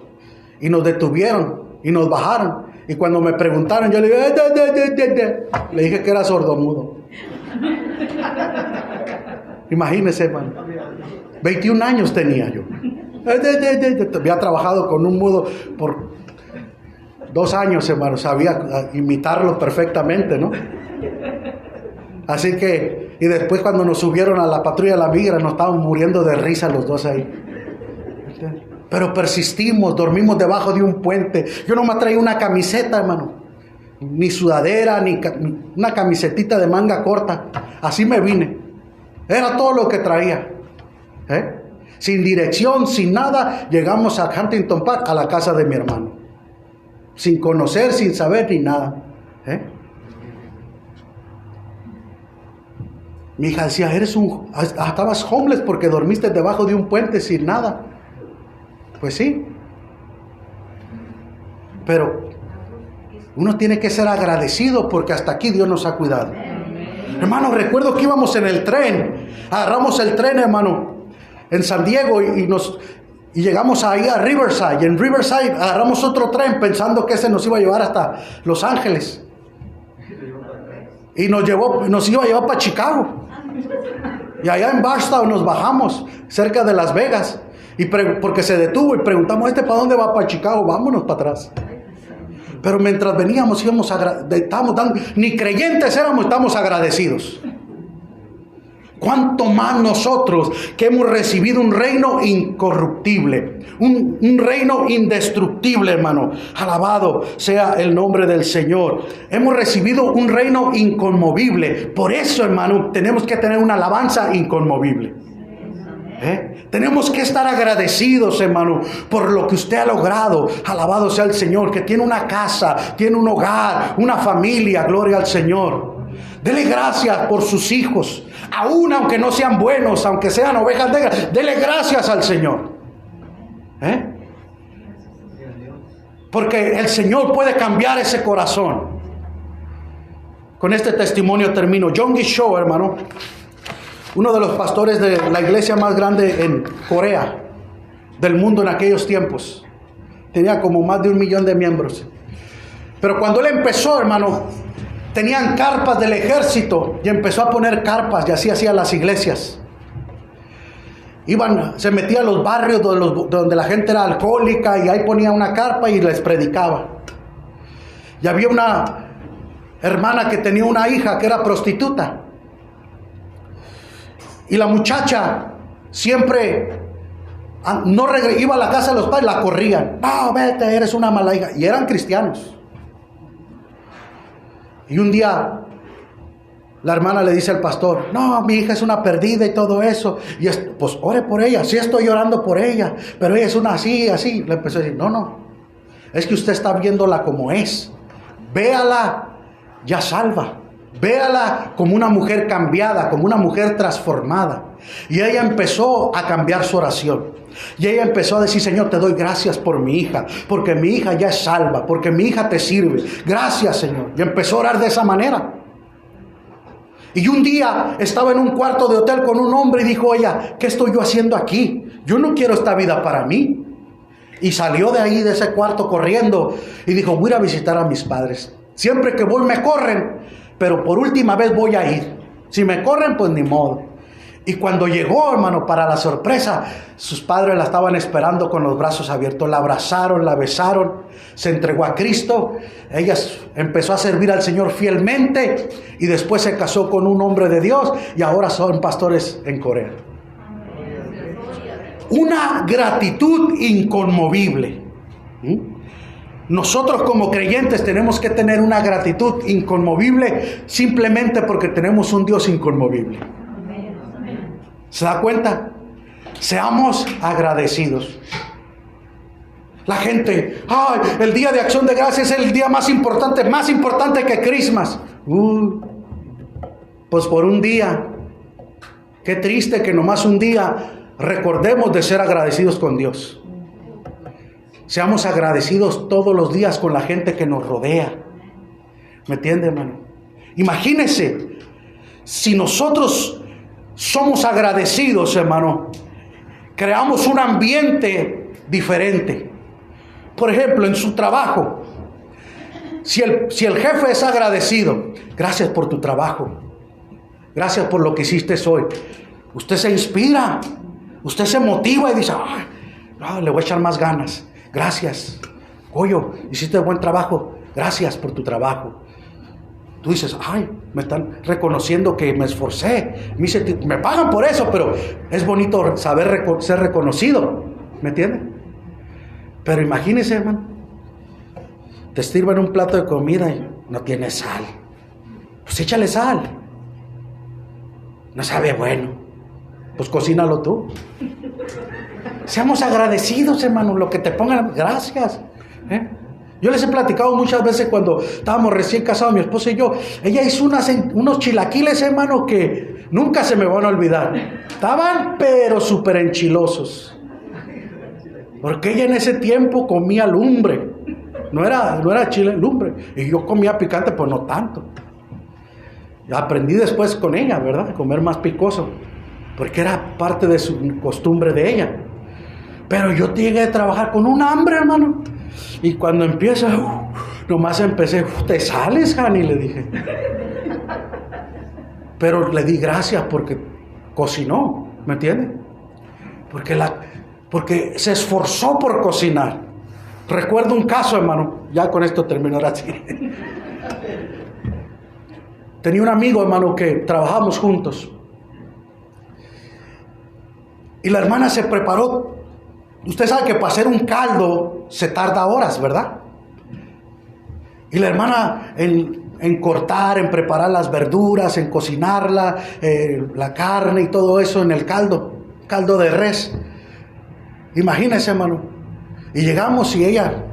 y nos detuvieron y nos bajaron. Y cuando me preguntaron, yo le dije, le dije que era sordomudo. Imagínese, hermano. 21 años tenía yo. Había trabajado con un mudo por 2 años, hermano. Sabía imitarlo perfectamente, ¿no? Así que, y después cuando nos subieron a la patrulla de la migra, nos estábamos muriendo de risa los dos ahí. Pero persistimos, dormimos debajo de un puente. Yo no me traía una camiseta, hermano. Ni sudadera, ni una camisetita de manga corta. Así me vine. Era todo lo que traía. Sin dirección, sin nada, llegamos a Huntington Park, a la casa de mi hermano. Sin conocer, sin saber ni nada. Mi hija decía, estabas homeless porque dormiste debajo de un puente sin nada. Pues sí. Pero uno tiene que ser agradecido porque hasta aquí Dios nos ha cuidado. Hermano, recuerdo que íbamos en el tren. Agarramos el tren, hermano, en San Diego y llegamos ahí a Riverside. Y en Riverside agarramos otro tren pensando que ese nos iba a llevar hasta Los Ángeles. Y nos iba a llevar para Chicago. Y allá en Barstow nos bajamos, cerca de Las Vegas. Porque se detuvo y preguntamos, ¿para dónde va? Para Chicago, vámonos para atrás. Pero mientras veníamos, estábamos dando, ni creyentes éramos, estamos agradecidos. ¿Cuánto más nosotros que hemos recibido un reino incorruptible, un reino indestructible, hermano? Alabado sea el nombre del Señor. Hemos recibido un reino inconmovible. Por eso, hermano, tenemos que tener una alabanza inconmovible. Tenemos que estar agradecidos, hermano, por lo que usted ha logrado. Alabado sea el Señor, que tiene una casa, tiene un hogar, una familia. Gloria al Señor. Dele gracias por sus hijos, aún aunque no sean buenos, aunque sean ovejas negras. Dele gracias al Señor, porque el Señor puede cambiar ese corazón. Con este testimonio termino. Yonggi Cho, hermano, uno de los pastores de la iglesia más grande en Corea del mundo en aquellos tiempos, tenía como más de 1 millón de miembros. Pero cuando él empezó, hermano, tenían carpas del ejército y empezó a poner carpas, y así hacía las iglesias. Se metía a los barrios donde la gente era alcohólica, y ahí ponía una carpa y les predicaba. Y había una hermana que tenía una hija que era prostituta. Y la muchacha siempre iba a la casa de los padres, la corrían. No, vete, eres una mala hija. Y eran cristianos. Y un día la hermana le dice al pastor, no, mi hija es una perdida y todo eso. Y pues ore por ella. Sí, estoy orando por ella, pero ella es una así. Le empezó a decir, no, es que usted está viéndola como es. Véala ya salva. Véala como una mujer cambiada, como una mujer transformada. Y ella empezó a cambiar su oración. Y ella empezó a decir, Señor, te doy gracias por mi hija, porque mi hija ya es salva, porque mi hija te sirve. Gracias, Señor. Y empezó a orar de esa manera. Y un día estaba en un cuarto de hotel con un hombre y dijo ella, ¿qué estoy yo haciendo aquí? Yo no quiero esta vida para mí. Y salió de ahí, de ese cuarto, corriendo y dijo, voy a ir a visitar a mis padres. Siempre que voy me corren, pero por última vez voy a ir. Si me corren, pues ni modo. Y cuando llegó, hermano, para la sorpresa, sus padres la estaban esperando con los brazos abiertos. La abrazaron, la besaron, se entregó a Cristo. Ella empezó a servir al Señor fielmente y después se casó con un hombre de Dios y ahora son pastores en Corea. Una gratitud inconmovible. Nosotros como creyentes tenemos que tener una gratitud inconmovible simplemente porque tenemos un Dios inconmovible. ¿Se da cuenta? Seamos agradecidos. La gente, el día de Acción de Gracias es el día más importante que Christmas. Pues por un día. Qué triste que nomás un día recordemos de ser agradecidos con Dios. Seamos agradecidos todos los días con la gente que nos rodea. ¿Me entiende, hermano? Imagínese, si nosotros somos agradecidos, hermano, creamos un ambiente diferente. Por ejemplo, en su trabajo, si el jefe es agradecido, gracias por tu trabajo, gracias por lo que hiciste hoy, usted se inspira, usted se motiva y dice, le voy a echar más ganas. Gracias, Goyo, hiciste buen trabajo, gracias por tu trabajo. Tú dices, me están reconociendo que me esforcé, me pagan por eso, pero es bonito saber ser reconocido, ¿me entiende? Pero imagínese, hermano, te sirven un plato de comida y no tiene sal, pues échale sal. No sabe bueno, pues cocínalo tú. Seamos agradecidos, hermano, lo que te pongan, gracias. Yo les he platicado muchas veces cuando estábamos recién casados, mi esposa y yo. Ella hizo unos chilaquiles, hermano, que nunca se me van a olvidar. Estaban, pero súper enchilosos. Porque ella en ese tiempo comía lumbre. No era chile, lumbre. Y yo comía picante, pues no tanto. Aprendí después con ella, ¿verdad? Comer más picoso, porque era parte de su costumbre de ella. Pero yo llegué a trabajar con un hambre, hermano. Y cuando empieza, nomás empecé, ¿te sales, Hani? Le dije. Pero le di gracias porque cocinó, ¿me entiende? Porque se esforzó por cocinar. Recuerdo un caso, hermano, ya con esto terminará así. Tenía un amigo, hermano, que trabajamos juntos. Y la hermana se preparó. Usted sabe que para hacer un caldo se tarda horas, ¿verdad? Y la hermana en cortar, en preparar las verduras, en cocinarla, la carne y todo eso en el caldo de res. Imagínese, hermano. Y llegamos y ella,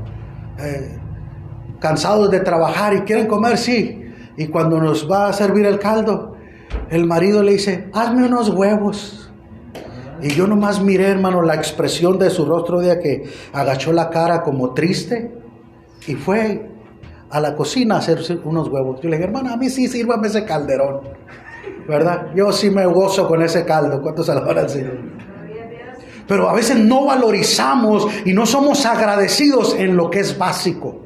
cansados de trabajar y quieren comer, sí. Y cuando nos va a servir el caldo, el marido le dice, hazme unos huevos. Y yo nomás miré, hermano, la expresión de su rostro de que agachó la cara como triste y fue a la cocina a hacerse unos huevos. Yo le dije, hermana, a mí sí sírvame ese calderón, ¿verdad? Yo sí me gozo con ese caldo. ¿Cuántos alaban al Señor? Pero a veces no valorizamos y no somos agradecidos en lo que es básico.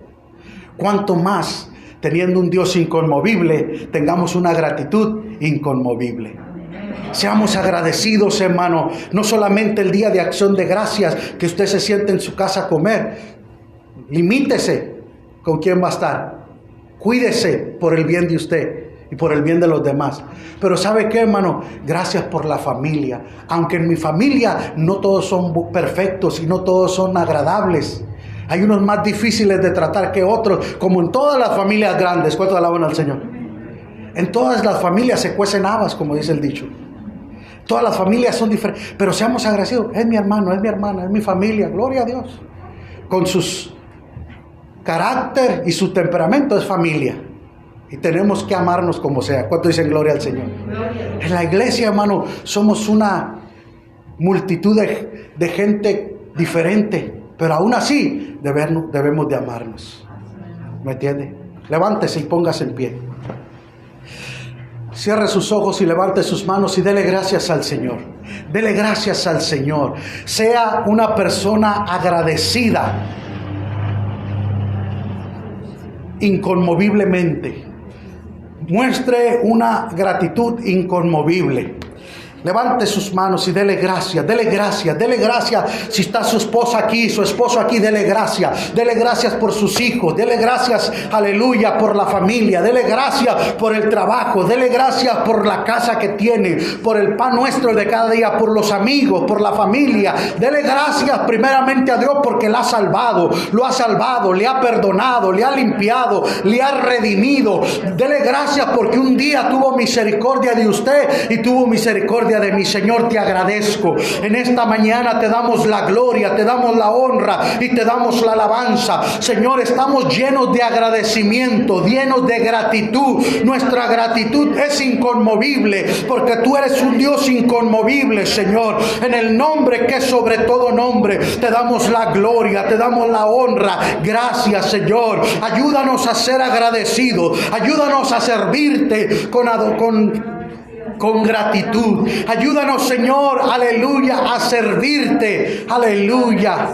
Cuanto más, teniendo un Dios inconmovible, tengamos una gratitud inconmovible. Seamos agradecidos, hermano, no solamente el día de acción de gracias, que usted se siente en su casa a comer. Limítese con quién va a estar. Cuídese por el bien de usted y por el bien de los demás. Pero ¿sabe qué, hermano? Gracias por la familia. Aunque en mi familia no todos son perfectos y no todos son agradables. Hay unos más difíciles de tratar que otros, como en todas las familias grandes. ¿Cuántos alaban al Señor? En todas las familias se cuecen habas, como dice el dicho. Todas las familias son diferentes, pero seamos agradecidos. Es mi hermano, es mi hermana, es mi familia, gloria a Dios. Con sus carácter y su temperamento es familia. Y tenemos que amarnos como sea. ¿Cuánto dicen gloria al Señor? En la iglesia, hermano, somos una multitud de gente diferente, pero aún así debemos de amarnos. ¿Me entiende? Levántese y póngase en pie. Cierre sus ojos y levante sus manos y dele gracias al Señor. Dele gracias al Señor. Sea una persona agradecida inconmoviblemente. Muestre una gratitud inconmovible. Levante sus manos y dele gracias, dele gracias, dele gracias. Si está su esposa aquí, su esposo aquí, dele gracias. Dele gracias por sus hijos, dele gracias, aleluya, por la familia. Dele gracias por el trabajo, dele gracias por la casa que tiene, por el pan nuestro de cada día, por los amigos, por la familia. Dele gracias primeramente a Dios porque lo ha salvado, le ha perdonado, le ha limpiado, le ha redimido. Dele gracias porque un día tuvo misericordia de usted y tuvo misericordia de mi Señor. Te agradezco. En esta mañana te damos la gloria, te damos la honra y te damos la alabanza. Señor, estamos llenos de agradecimiento, llenos de gratitud. Nuestra gratitud es inconmovible porque tú eres un Dios inconmovible, Señor. En el nombre que es sobre todo nombre, te damos la gloria, te damos la honra. Gracias, Señor. Ayúdanos a ser agradecidos. Ayúdanos a servirte con gratitud. Ayúdanos, Señor, aleluya, a servirte, aleluya,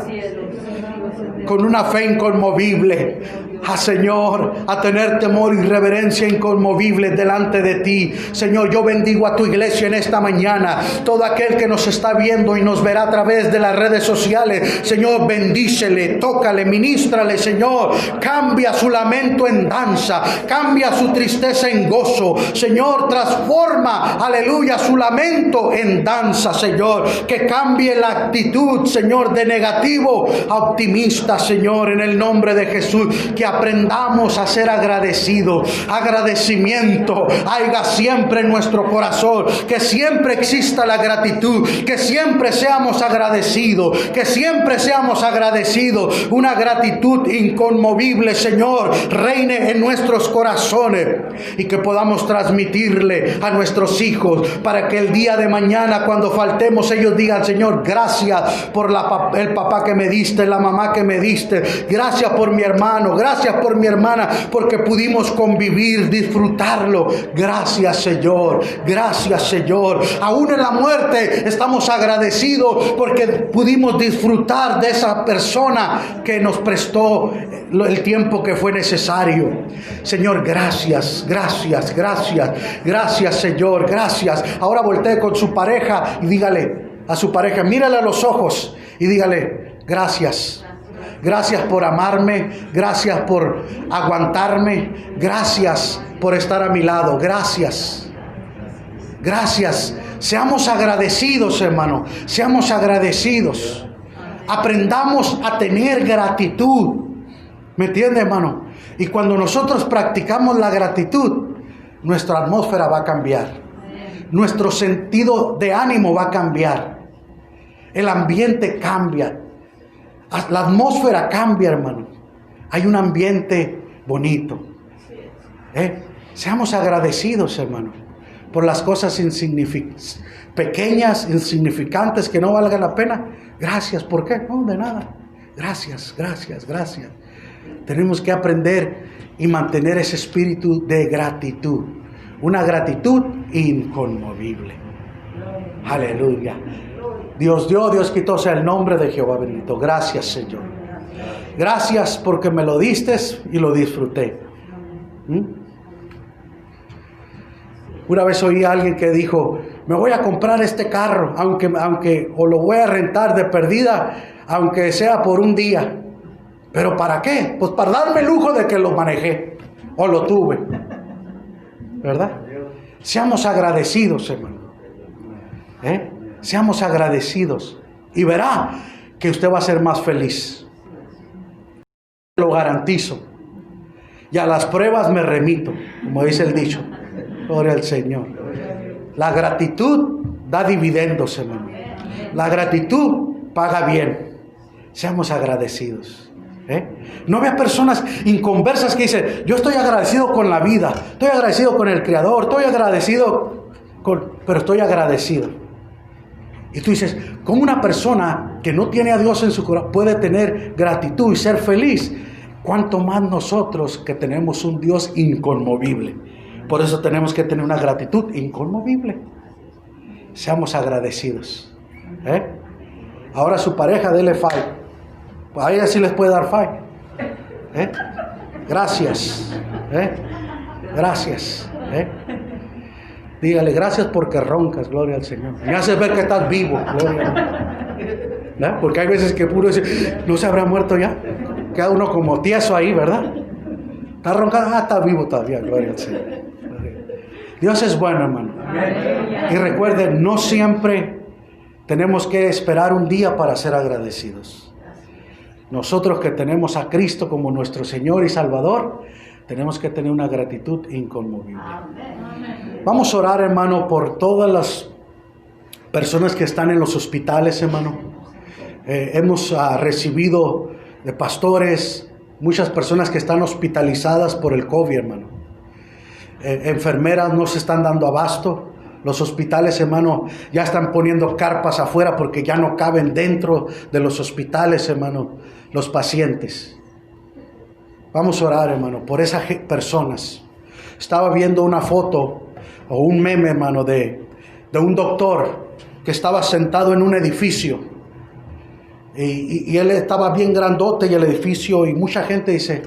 con una fe inconmovible. Señor, a tener temor y reverencia inconmovible delante de ti. Señor, yo bendigo a tu iglesia en esta mañana. Todo aquel que nos está viendo y nos verá a través de las redes sociales, Señor, bendícele, tócale, ministrale, Señor. Cambia su lamento en danza, cambia su tristeza en gozo. Señor, transforma, aleluya, su lamento en danza, Señor. Que cambie la actitud, Señor, de negativo a optimista, Señor, en el nombre de Jesús. Que aprendamos a ser agradecidos. Agradecimiento haya siempre en nuestro corazón, que siempre exista la gratitud, que siempre seamos agradecidos, que siempre seamos agradecidos. Una gratitud inconmovible, Señor, reine en nuestros corazones y que podamos transmitirle a nuestros hijos para que el día de mañana, cuando faltemos, ellos digan: Señor, gracias por el papá que me diste, la mamá que me diste, gracias por mi hermano, gracias por mi hermana, porque pudimos convivir, disfrutarlo. Gracias, Señor, gracias, Señor. Aún en la muerte estamos agradecidos porque pudimos disfrutar de esa persona que nos prestó el tiempo que fue necesario. Señor, gracias, gracias, gracias, gracias, Señor, gracias. Ahora voltee con su pareja y dígale a su pareja, mírale a los ojos y dígale: gracias. Gracias por amarme, gracias por aguantarme, gracias por estar a mi lado, gracias. Gracias. Seamos agradecidos, hermano, seamos agradecidos. Aprendamos a tener gratitud. ¿Me entiende, hermano? Y cuando nosotros practicamos la gratitud, nuestra atmósfera va a cambiar. Nuestro sentido de ánimo va a cambiar. El ambiente cambia. La atmósfera cambia, hermano. Hay un ambiente bonito. Seamos agradecidos, hermano, por las cosas pequeñas, insignificantes, que no valgan la pena. Gracias. ¿Por qué? No, de nada. Gracias, gracias, gracias. Tenemos que aprender y mantener ese espíritu de gratitud. Una gratitud inconmovible. Aleluya. Dios dio, Dios quitó, sea el nombre de Jehová bendito. Gracias, Señor. Gracias porque me lo diste y lo disfruté. Una vez oí a alguien que dijo: me voy a comprar este carro, aunque o lo voy a rentar de perdida, aunque sea por un día. ¿Pero para qué? Pues para darme el lujo de que lo manejé o lo tuve. ¿Verdad? Seamos agradecidos, hermano. Seamos agradecidos y verá que usted va a ser más feliz. Lo garantizo. Y a las pruebas me remito, como dice el dicho. Gloria al Señor. La gratitud da dividendos, hermano. La gratitud paga bien. Seamos agradecidos. No vea personas inconversas que dicen: yo estoy agradecido con la vida, estoy agradecido con el Creador, estoy agradecido pero estoy agradecido. Y tú dices: ¿cómo una persona que no tiene a Dios en su corazón puede tener gratitud y ser feliz? Cuánto más nosotros que tenemos un Dios inconmovible. Por eso tenemos que tener una gratitud inconmovible. Seamos agradecidos. Ahora su pareja, dele five. Pues a ella sí les puede dar five. Gracias. Gracias. Dígale: gracias porque roncas, gloria al Señor. Me haces ver que estás vivo, gloria. ¿No? Porque hay veces que puro dice: ¿no se habrá muerto ya? Queda uno como tieso ahí, ¿verdad? Está roncando, está vivo todavía, gloria al Señor. Dios es bueno, hermano. Y recuerden, no siempre tenemos que esperar un día para ser agradecidos. Nosotros que tenemos a Cristo como nuestro Señor y Salvador, tenemos que tener una gratitud inconmovible. Vamos a orar, hermano, por todas las personas que están en los hospitales, hermano. Hemos recibido de pastores muchas personas que están hospitalizadas por el COVID, hermano. Enfermeras no se están dando abasto. Los hospitales, hermano, ya están poniendo carpas afuera porque ya no caben dentro de los hospitales, hermano, los pacientes. Vamos a orar, hermano, por esas personas. Estaba viendo una foto o un meme, hermano, de un doctor que estaba sentado en un edificio. Y él estaba bien grandote y el edificio, y mucha gente dice,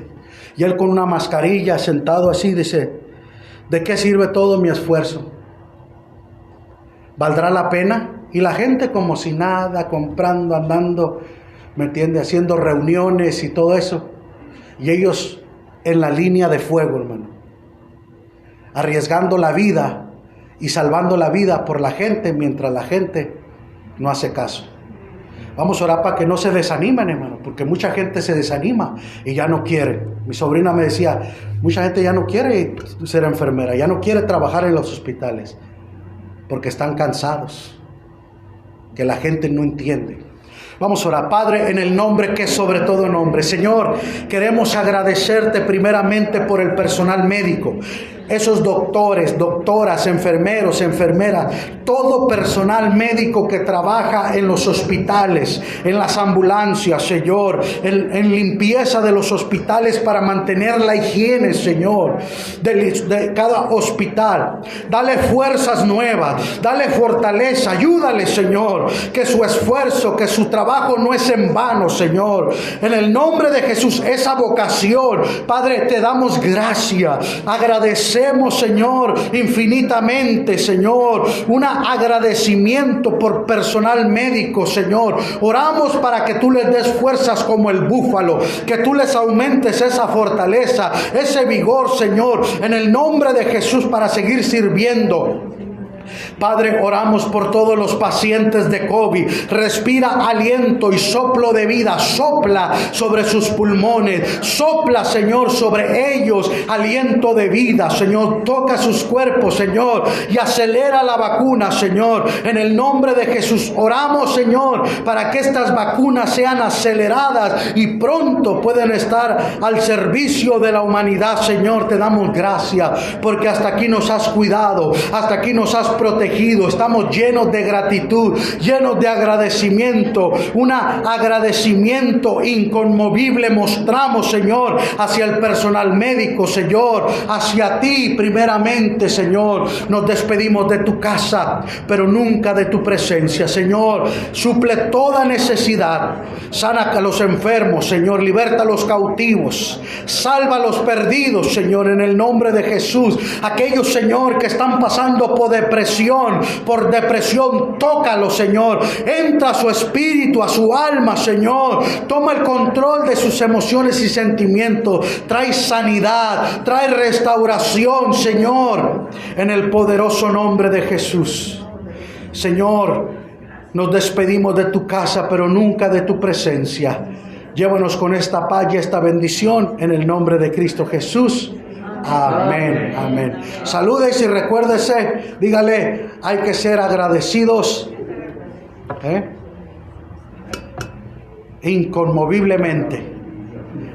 y él con una mascarilla sentado así, dice, ¿de qué sirve todo mi esfuerzo? ¿Valdrá la pena? Y la gente como si nada, comprando, andando, ¿me entiende? Haciendo reuniones y todo eso. Y ellos en la línea de fuego, hermano. Arriesgando la vida y salvando la vida por la gente, mientras la gente no hace caso. Vamos a orar para que no se desanimen, hermano, porque mucha gente se desanima y ya no quiere. Mi sobrina me decía, mucha gente ya no quiere ser enfermera, ya no quiere trabajar en los hospitales, porque están cansados, que la gente no entiende. Vamos a orar. Padre, en el nombre que es sobre todo nombre, Señor, queremos agradecerte primeramente por el personal médico, esos doctores, doctoras, enfermeros, enfermeras, todo personal médico que trabaja en los hospitales, en las ambulancias, Señor, en limpieza de los hospitales para mantener la higiene, Señor, de cada hospital. Dale fuerzas nuevas, dale fortaleza, ayúdale, Señor, que su esfuerzo, que su trabajo no es en vano, Señor. En el nombre de Jesús, esa vocación, Padre, te damos gracias, agradecemos, Señor, infinitamente, Señor, un agradecimiento por personal médico, Señor. Oramos para que tú les des fuerzas como el búfalo, que tú les aumentes esa fortaleza, ese vigor, Señor, en el nombre de Jesús, para seguir sirviendo. Padre, oramos por todos los pacientes de COVID. Respira aliento y soplo de vida. Sopla sobre sus pulmones. Sopla, Señor, sobre ellos aliento de vida. Señor, toca sus cuerpos, Señor, y acelera la vacuna, Señor. En el nombre de Jesús oramos, Señor, para que estas vacunas sean aceleradas y pronto puedan estar al servicio de la humanidad, Señor. Te damos gracias porque hasta aquí nos has cuidado, hasta aquí nos has protegido. Estamos llenos de gratitud, llenos de agradecimiento, un agradecimiento inconmovible mostramos, Señor, hacia el personal médico, Señor, hacia ti primeramente, Señor. Nos despedimos de tu casa, pero nunca de tu presencia, Señor. Suple toda necesidad, sana a los enfermos, Señor, liberta a los cautivos, salva a los perdidos, Señor, en el nombre de Jesús. Aquellos, Señor, que están pasando por depresión, tócalo, Señor. Entra a su espíritu, a su alma, Señor. Toma el control de sus emociones y sentimientos. Trae sanidad, trae restauración, Señor, en el poderoso nombre de Jesús. Señor, nos despedimos de tu casa, pero nunca de tu presencia. Llévanos con esta paz y esta bendición en el nombre de Cristo Jesús. Amén, amén. Salúdese y recuérdese, dígale, hay que ser agradecidos inconmoviblemente.